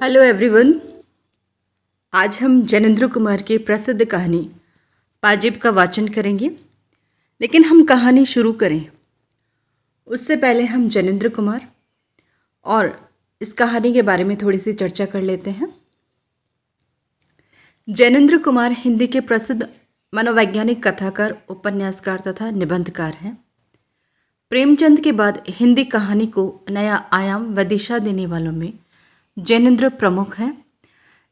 Hello everyone. आज हम जैनेंद्र कुमार की प्रसिद्ध कहानी पाजेब का वाचन करेंगे। लेकिन हम कहानी शुरू करें उससे पहले हम जैनेंद्र कुमार और इस कहानी के बारे में थोड़ी सी चर्चा कर लेते हैं। जैनेंद्र कुमार हिंदी के प्रसिद्ध मनोवैज्ञानिक कथाकार, उपन्यासकार तथा निबंधकार हैं। प्रेमचंद के बाद हिंदी कहानी को नया आयाम व दिशा देने वालों में जैनेंद्र प्रमुख हैं।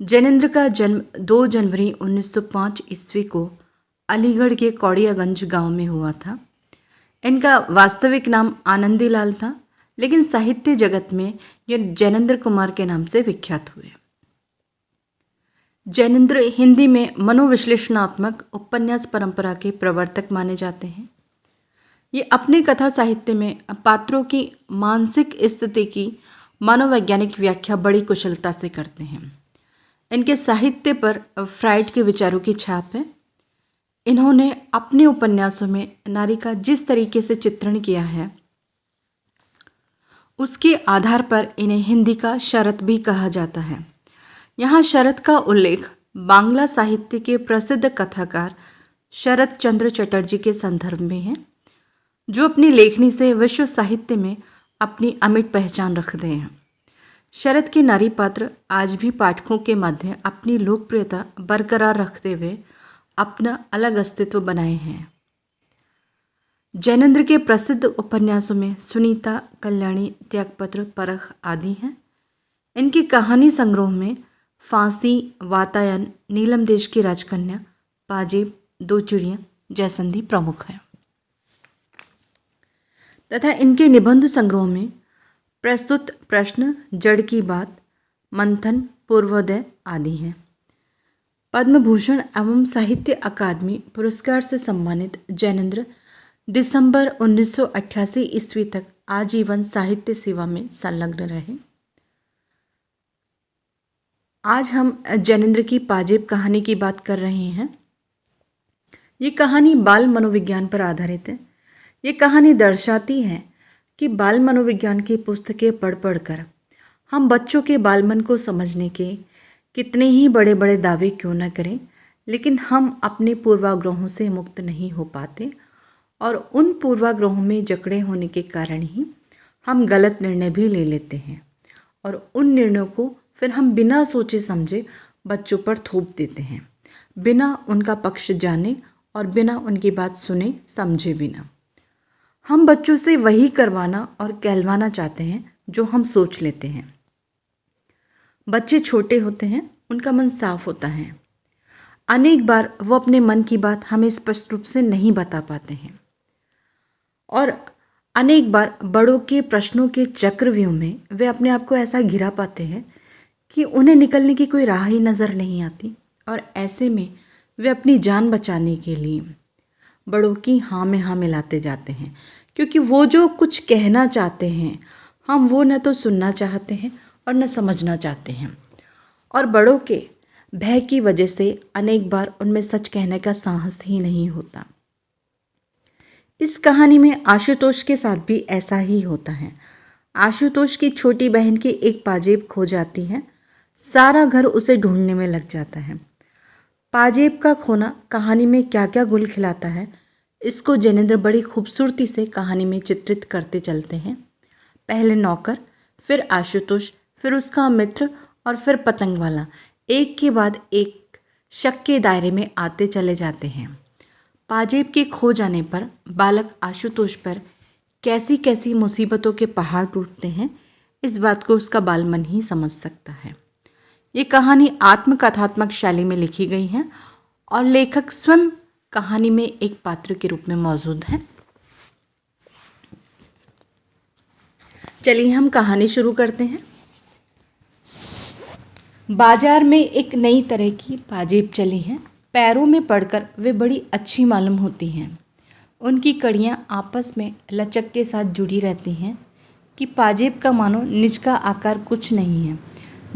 जैनेंद्र का जन्म 2 जनवरी 1905 ईस्वी को अलीगढ़ के कौड़ियागंज गांव में हुआ था। इनका वास्तविक नाम आनंदीलाल था, लेकिन साहित्य जगत में ये जैनेंद्र कुमार के नाम से विख्यात हुए। जैनेंद्र हिंदी में मनोविश्लेषणात्मक उपन्यास परंपरा के प्रवर्तक माने जाते हैं। ये अपने कथा साहित्य में पात्रों की मानसिक स्थिति की मनोवैज्ञानिक व्याख्या बड़ी कुशलता से करते हैं। इनके साहित्य पर फ्राइड के विचारों की छाप है। इन्होंने अपने उपन्यासों में नारी का जिस तरीके से चित्रण किया है, उसके आधार पर इन्हें हिंदी का शरत भी कहा जाता है। यहाँ शरत का उल्लेख बांग्ला साहित्य के प्रसिद्ध कथाकार शरत चंद्र चटर्जी के संदर्भ में है, जो अपनी लेखनी से विश्व साहित्य में अपनी अमिट पहचान रखते हैं। शरत के नारी पात्र आज भी पाठकों के मध्य अपनी लोकप्रियता बरकरार रखते हुए अपना अलग अस्तित्व बनाए हैं। जैनेंद्र के प्रसिद्ध उपन्यासों में सुनीता, कल्याणी, त्यागपत्र, परख आदि हैं। इनकी कहानी संग्रह में फांसी, वातायन, नीलम देश की राजकन्या, पाजेब, 2 चिड़ियाँ, जयसंधी प्रमुख हैं तथा इनके निबंध संग्रह में प्रस्तुत प्रश्न, जड़ की बात, मंथन, पूर्वोदय आदि हैं। पद्म भूषण एवं साहित्य अकादमी पुरस्कार से सम्मानित जैनेंद्र दिसंबर 1988 ईस्वी तक आजीवन साहित्य सेवा में संलग्न रहे। आज हम जैनेंद्र की पाजेब कहानी की बात कर रहे हैं। ये कहानी बाल मनोविज्ञान पर आधारित है। ये कहानी दर्शाती है कि बाल मनोविज्ञान की पुस्तकें पढ़ कर हम बच्चों के बाल मन को समझने के कितने ही बड़े बड़े दावे क्यों न करें, लेकिन हम अपने पूर्वाग्रहों से मुक्त नहीं हो पाते और उन पूर्वाग्रहों में जकड़े होने के कारण ही हम गलत निर्णय भी ले लेते हैं और उन निर्णयों को फिर हम बिना सोचे समझे बच्चों पर थोप देते हैं, बिना उनका पक्ष जाने और बिना उनकी बात सुने समझे बिना। हम बच्चों से वही करवाना और कहलवाना चाहते हैं जो हम सोच लेते हैं। बच्चे छोटे होते हैं, उनका मन साफ होता है। अनेक बार वो अपने मन की बात हमें स्पष्ट रूप से नहीं बता पाते हैं और अनेक बार बड़ों के प्रश्नों के चक्रव्यूह में वे अपने आप को ऐसा घिरा पाते हैं कि उन्हें निकलने की कोई राह ही नज़र नहीं आती और ऐसे में वे अपनी जान बचाने के लिए बड़ों की हाँ में हाँ मिलाते जाते हैं, क्योंकि वो जो कुछ कहना चाहते हैं हम वो न तो सुनना चाहते हैं और न समझना चाहते हैं और बड़ों के भय की वजह से अनेक बार उनमें सच कहने का साहस ही नहीं होता। इस कहानी में आशुतोष के साथ भी ऐसा ही होता है। आशुतोष की छोटी बहन की एक पाजेब खो जाती है। सारा घर उसे ढूंढने में लग जाता है। पाजेब का खोना कहानी में क्या क्या गुल खिलाता है, इसको जैनेंद्र बड़ी खूबसूरती से कहानी में चित्रित करते चलते हैं। पहले नौकर, फिर आशुतोष, फिर उसका मित्र और फिर पतंगवाला एक के बाद एक शक के दायरे में आते चले जाते हैं। पाजेब के खो जाने पर बालक आशुतोष पर कैसी कैसी मुसीबतों के पहाड़ टूटते हैं, इस बात को उसका बालमन ही समझ सकता है। ये कहानी आत्मकथात्मक शैली में लिखी गई है और लेखक स्वयं कहानी में एक पात्र के रूप में मौजूद हैं। चलिए हम कहानी शुरू करते हैं। बाजार में एक नई तरह की पाजेब चली है। पैरों में पड़कर वे बड़ी अच्छी मालूम होती हैं। उनकी कड़ियाँ आपस में लचक के साथ जुड़ी रहती हैं कि पाजेब का मानो निज का आकार कुछ नहीं है,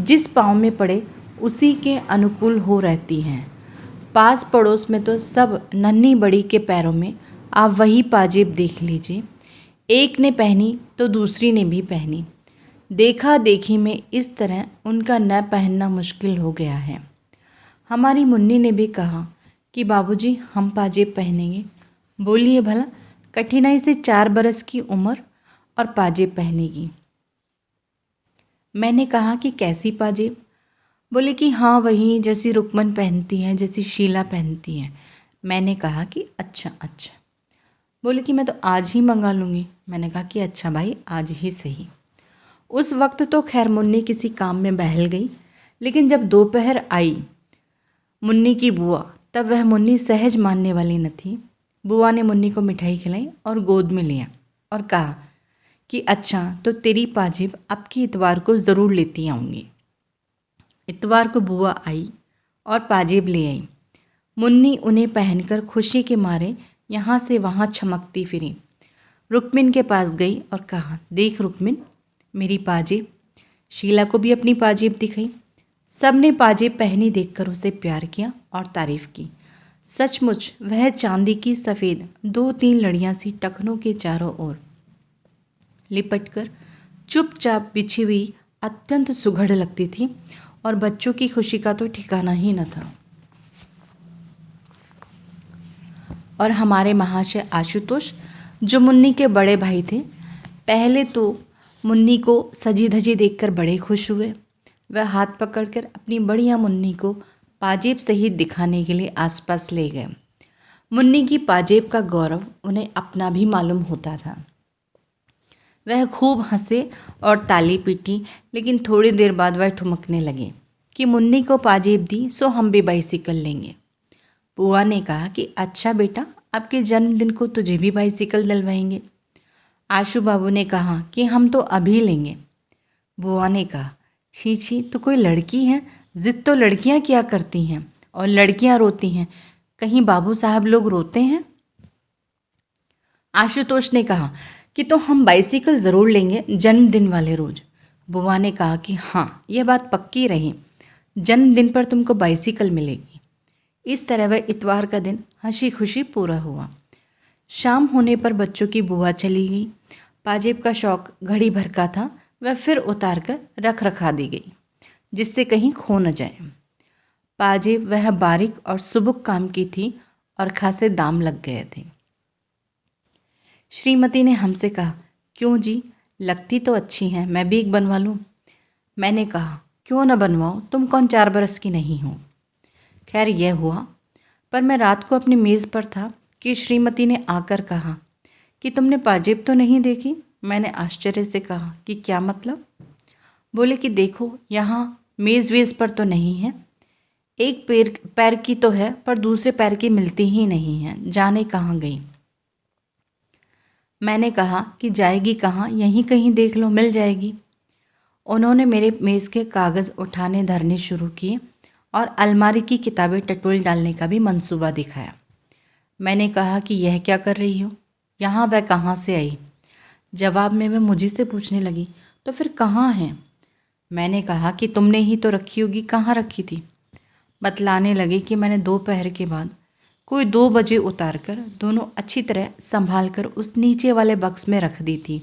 जिस पाँव में पड़े उसी के अनुकूल हो रहती हैं। पास पड़ोस में तो सब नन्ही बड़ी के पैरों में आप वही पाजेब देख लीजिए। एक ने पहनी तो दूसरी ने भी पहनी। देखा देखी में इस तरह उनका न पहनना मुश्किल हो गया है। हमारी मुन्नी ने भी कहा कि बाबूजी हम पाजेब पहनेंगे। बोलिए भला, कठिनाई से 4 बरस की उम्र और पाजेब पहनेगी। मैंने कहा कि कैसी पाजेब? बोले कि हाँ वही जैसी रुक्मन पहनती हैं, जैसी शीला पहनती हैं। मैंने कहा कि अच्छा अच्छा। बोले कि मैं तो आज ही मंगा लूँगी। मैंने कहा कि अच्छा भाई आज ही सही। उस वक्त तो खैर मुन्नी किसी काम में बहल गई, लेकिन जब दोपहर आई मुन्नी की बुआ, तब वह मुन्नी सहज मानने वाली न थी। बुआ ने मुन्नी को मिठाई खिलाई और गोद में लिया और कहा कि अच्छा तो तेरी पाजेब अब की इतवार को ज़रूर लेती आऊँगी। इतवार को बुआ आई और पाजेब ले आई। मुन्नी उन्हें पहनकर खुशी के मारे यहाँ से वहाँ चमकती फिरी। रुक्मिन के पास गई और कहा, देख रुक्मिन मेरी पाजेब। शीला को भी अपनी पाजेब दिखाई। सब ने पाजेब पहनी देखकर उसे प्यार किया और तारीफ की। सचमुच वह चांदी की सफ़ेद 2-3 लड़ियाँ सी टखनों के चारों ओर लिपटकर चुपचाप बिछी हुई अत्यंत सुघड़ लगती थी और बच्चों की खुशी का तो ठिकाना ही न था। और हमारे महाशय आशुतोष जो मुन्नी के बड़े भाई थे, पहले तो मुन्नी को सजी धजी देखकर बड़े खुश हुए। वह हाथ पकड़कर अपनी बढ़िया मुन्नी को पाजेब सहित दिखाने के लिए आसपास ले गए। मुन्नी की पाजेब का गौरव उन्हें अपना भी मालूम होता था। वह खूब हंसे और ताली पीटी, लेकिन थोड़ी देर बाद वह ठुमकने लगे कि मुन्नी को पाजेब दी सो हम भी बाइसिकल लेंगे। बुआ ने कहा कि अच्छा बेटा, आपके जन्मदिन को तुझे भी बाइसिकल दिलवाएंगे। आशू बाबू ने कहा कि हम तो अभी लेंगे। बुआ ने कहा, छी छी तो कोई लड़की है, जिद तो लड़कियां किया करती हैं और लड़कियां रोती हैं, कहीं बाबू साहब लोग रोते हैं? आशुतोष ने कहा कि तो हम बाइसिकल ज़रूर लेंगे जन्मदिन वाले रोज़। बुआ ने कहा कि हाँ यह बात पक्की रही, जन्मदिन पर तुमको बाइसिकल मिलेगी। इस तरह वह इतवार का दिन हंसी खुशी पूरा हुआ। शाम होने पर बच्चों की बुआ चली गई। पाजेब का शौक घड़ी भर का था, वह फिर उतार कर रख रखा दी गई जिससे कहीं खो न जाए। पाजेब वह बारीक और सुबुक काम की थी और खासे दाम लग गए थे। श्रीमती ने हमसे कहा, क्यों जी, लगती तो अच्छी हैं, मैं भी एक बनवा लूँ? मैंने कहा, क्यों न बनवाओ, तुम कौन 4 बरस की नहीं हो। खैर यह हुआ, पर मैं रात को अपनी मेज़ पर था कि श्रीमती ने आकर कहा कि तुमने पाजेब तो नहीं देखी? मैंने आश्चर्य से कहा कि क्या मतलब? बोले कि देखो यहाँ मेज़ वेज़ पर तो नहीं है, एक पैर की तो है पर दूसरे पैर की मिलती ही नहीं है, जाने कहाँ गई। मैंने कहा कि जाएगी कहाँ, यहीं कहीं देख लो, मिल जाएगी। उन्होंने मेरे मेज़ के कागज़ उठाने धरने शुरू किए और अलमारी की किताबें टटोल डालने का भी मंसूबा दिखाया। मैंने कहा कि यह क्या कर रही हो, यहाँ वह कहाँ से आई? जवाब में वह मुझे से पूछने लगी, तो फिर कहाँ है? मैंने कहा कि तुमने ही तो रखी होगी, कहाँ रखी थी? बतलाने लगी कि मैंने दोपहर के बाद कोई 2 बजे उतार कर दोनों अच्छी तरह संभाल कर उस नीचे वाले बक्स में रख दी थी।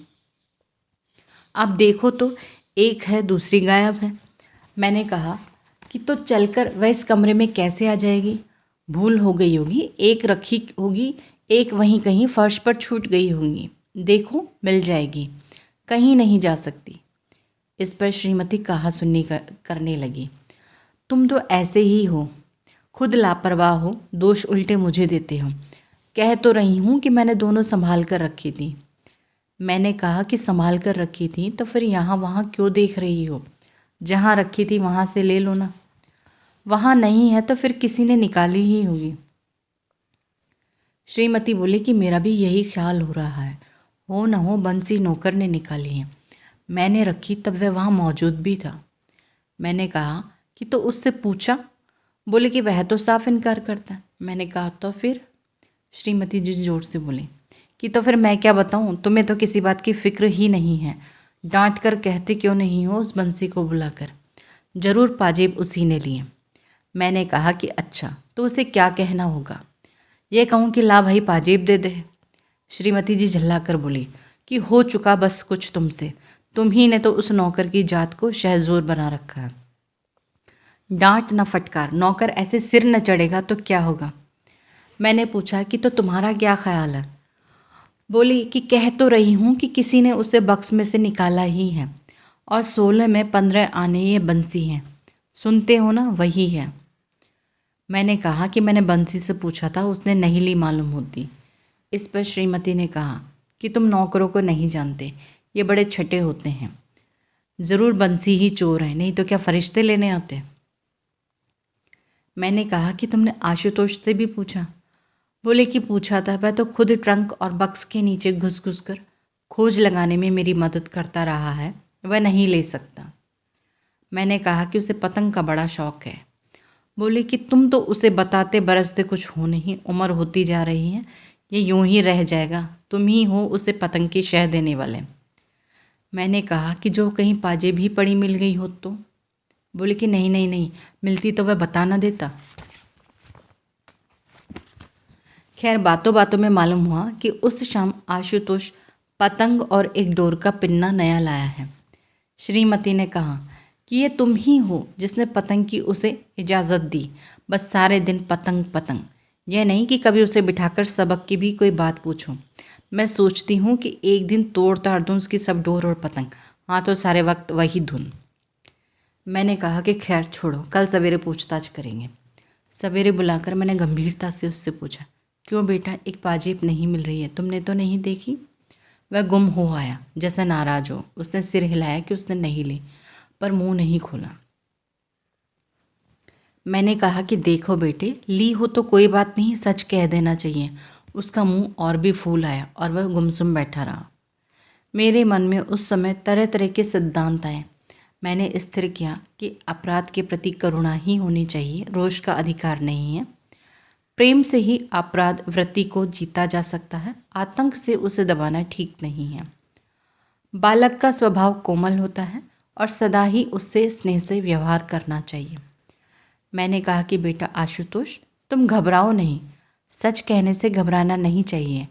अब देखो तो एक है दूसरी गायब है। मैंने कहा कि तो चलकर वह इस कमरे में कैसे आ जाएगी? भूल हो गई होगी, एक रखी होगी, एक वहीं कहीं फर्श पर छूट गई होंगी। देखो मिल जाएगी, कहीं नहीं जा सकती। इस पर श्रीमती कहा सुन्नी करने लगी, तुम तो ऐसे ही हो, खुद लापरवाह हो, दोष उल्टे मुझे देते हो। कह तो रही हूँ कि मैंने दोनों संभाल कर रखी थी। मैंने कहा कि संभाल कर रखी थी तो फिर यहाँ वहाँ क्यों देख रही हो? जहाँ रखी थी वहाँ से ले लो ना। वहाँ नहीं है तो फिर किसी ने निकाली ही होगी। श्रीमती बोली कि मेरा भी यही ख्याल हो रहा है, हो न हो बंसी नौकर ने निकाली है। मैंने रखी तब वह वहाँ मौजूद भी था। मैंने कहा कि तो उससे पूछा? बोले कि वह तो साफ इनकार करता है। मैंने कहा तो फिर? श्रीमती जी जोर से बोले कि तो फिर मैं क्या बताऊं, तुम्हें तो किसी बात की फिक्र ही नहीं है। डांट कर कहते क्यों नहीं हो उस बंसी को बुलाकर, जरूर पाजेब उसी ने लिए। मैंने कहा कि अच्छा तो उसे क्या कहना होगा? यह कहूँ कि ला भाई पाजेब दे दे? श्रीमती जी झल्ला कर बोली कि हो चुका बस कुछ तुमसे, तुम ही ने तो उस नौकर की जात को शहजोर बना रखा है। डांट न फटकार, नौकर ऐसे सिर न चढ़ेगा तो क्या होगा। मैंने पूछा कि तो तुम्हारा क्या ख्याल है। बोली कि कह तो रही हूँ कि किसी ने उसे बक्स में से निकाला ही है, और 16 में 15 आने ये बंसी हैं, सुनते हो ना, वही है। मैंने कहा कि मैंने बंसी से पूछा था, उसने नहीं ली मालूम होती। इस पर श्रीमती ने कहा कि तुम नौकरों को नहीं जानते, ये बड़े छठे होते हैं, ज़रूर बंसी ही चोर है, नहीं तो क्या फरिश्ते लेने आते। मैंने कहा कि तुमने आशुतोष से भी पूछा। बोले कि पूछा था, वह तो खुद ट्रंक और बक्स के नीचे घुस घुस कर खोज लगाने में मेरी मदद करता रहा है, वह नहीं ले सकता। मैंने कहा कि उसे पतंग का बड़ा शौक है। बोले कि तुम तो उसे बताते बरसते कुछ हो नहीं, उम्र होती जा रही है, ये यूं ही रह जाएगा, तुम ही हो उसे पतंग की शह देने वाले। मैंने कहा कि जो कहीं पाजे भी पड़ी मिल गई हो तो। बोले कि नहीं नहीं नहीं, मिलती तो वह बता ना देता। खैर बातों बातों में मालूम हुआ कि उस शाम आशुतोष पतंग और एक डोर का पिन्ना नया लाया है। श्रीमती ने कहा कि ये तुम ही हो जिसने पतंग की उसे इजाज़त दी, बस सारे दिन पतंग पतंग, यह नहीं कि कभी उसे बिठाकर सबक की भी कोई बात पूछूं। मैं सोचती हूँ कि एक दिन तोड़ ताड़ दूँ उसकी सब डोर और पतंग, हाँ तो सारे वक्त वही धुन। मैंने कहा कि खैर छोड़ो, कल सवेरे पूछताछ करेंगे। सवेरे बुलाकर मैंने गंभीरता से उससे पूछा, क्यों बेटा, एक पाजेब नहीं मिल रही है, तुमने तो नहीं देखी। वह गुम हो आया, जैसे नाराज हो। उसने सिर हिलाया कि उसने नहीं ली, पर मुंह नहीं खोला। मैंने कहा कि देखो बेटे, ली हो तो कोई बात नहीं, सच कह देना चाहिए। उसका मुंह और भी फूल आया और वह गुमसुम बैठा रहा। मेरे मन में उस समय तरह तरह के सिद्धांत आए। मैंने स्थिर किया कि अपराध के प्रति करुणा ही होनी चाहिए, रोष का अधिकार नहीं है। प्रेम से ही अपराध वृत्ति को जीता जा सकता है, आतंक से उसे दबाना ठीक नहीं है। बालक का स्वभाव कोमल होता है और सदा ही उससे स्नेह से व्यवहार करना चाहिए। मैंने कहा कि बेटा आशुतोष, तुम घबराओ नहीं, सच कहने से घबराना नहीं चाहिए।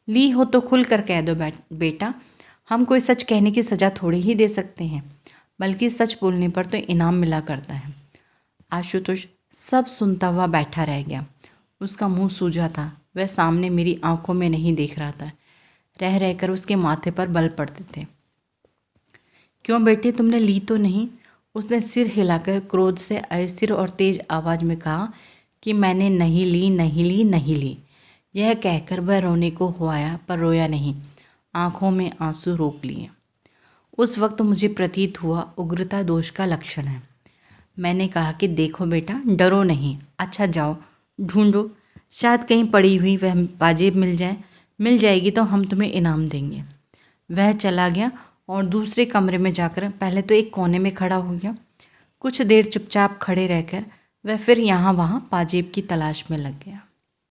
ली हो तो खुल कर कह दो बेटा, हम कोई सच कहने की सज़ा थोड़ी ही दे सकते हैं, बल्कि सच बोलने पर तो इनाम मिला करता है। आशुतोष सब सुनता हुआ बैठा रह गया। उसका मुंह सूजा था, वह सामने मेरी आंखों में नहीं देख रहा था। रह रहकर उसके माथे पर बल पड़ते थे। क्यों बेटे, तुमने ली तो नहीं। उसने सिर हिलाकर क्रोध से अस्थिर और तेज आवाज में कहा कि मैंने नहीं ली नहीं ली नहीं ली। यह कहकर वह रोने को हो आया, पर रोया नहीं, आंखों में आंसू रोक लिए। उस वक्त मुझे प्रतीत हुआ उग्रता दोष का लक्षण है। मैंने कहा कि देखो बेटा, डरो नहीं, अच्छा जाओ ढूंढो, शायद कहीं पड़ी हुई वह पाजेब मिल जाएगी तो हम तुम्हें इनाम देंगे। वह चला गया और दूसरे कमरे में जाकर पहले तो एक कोने में खड़ा हो गया। कुछ देर चुपचाप खड़े रहकर वह फिर यहाँ वहाँ पाजेब की तलाश में लग गया।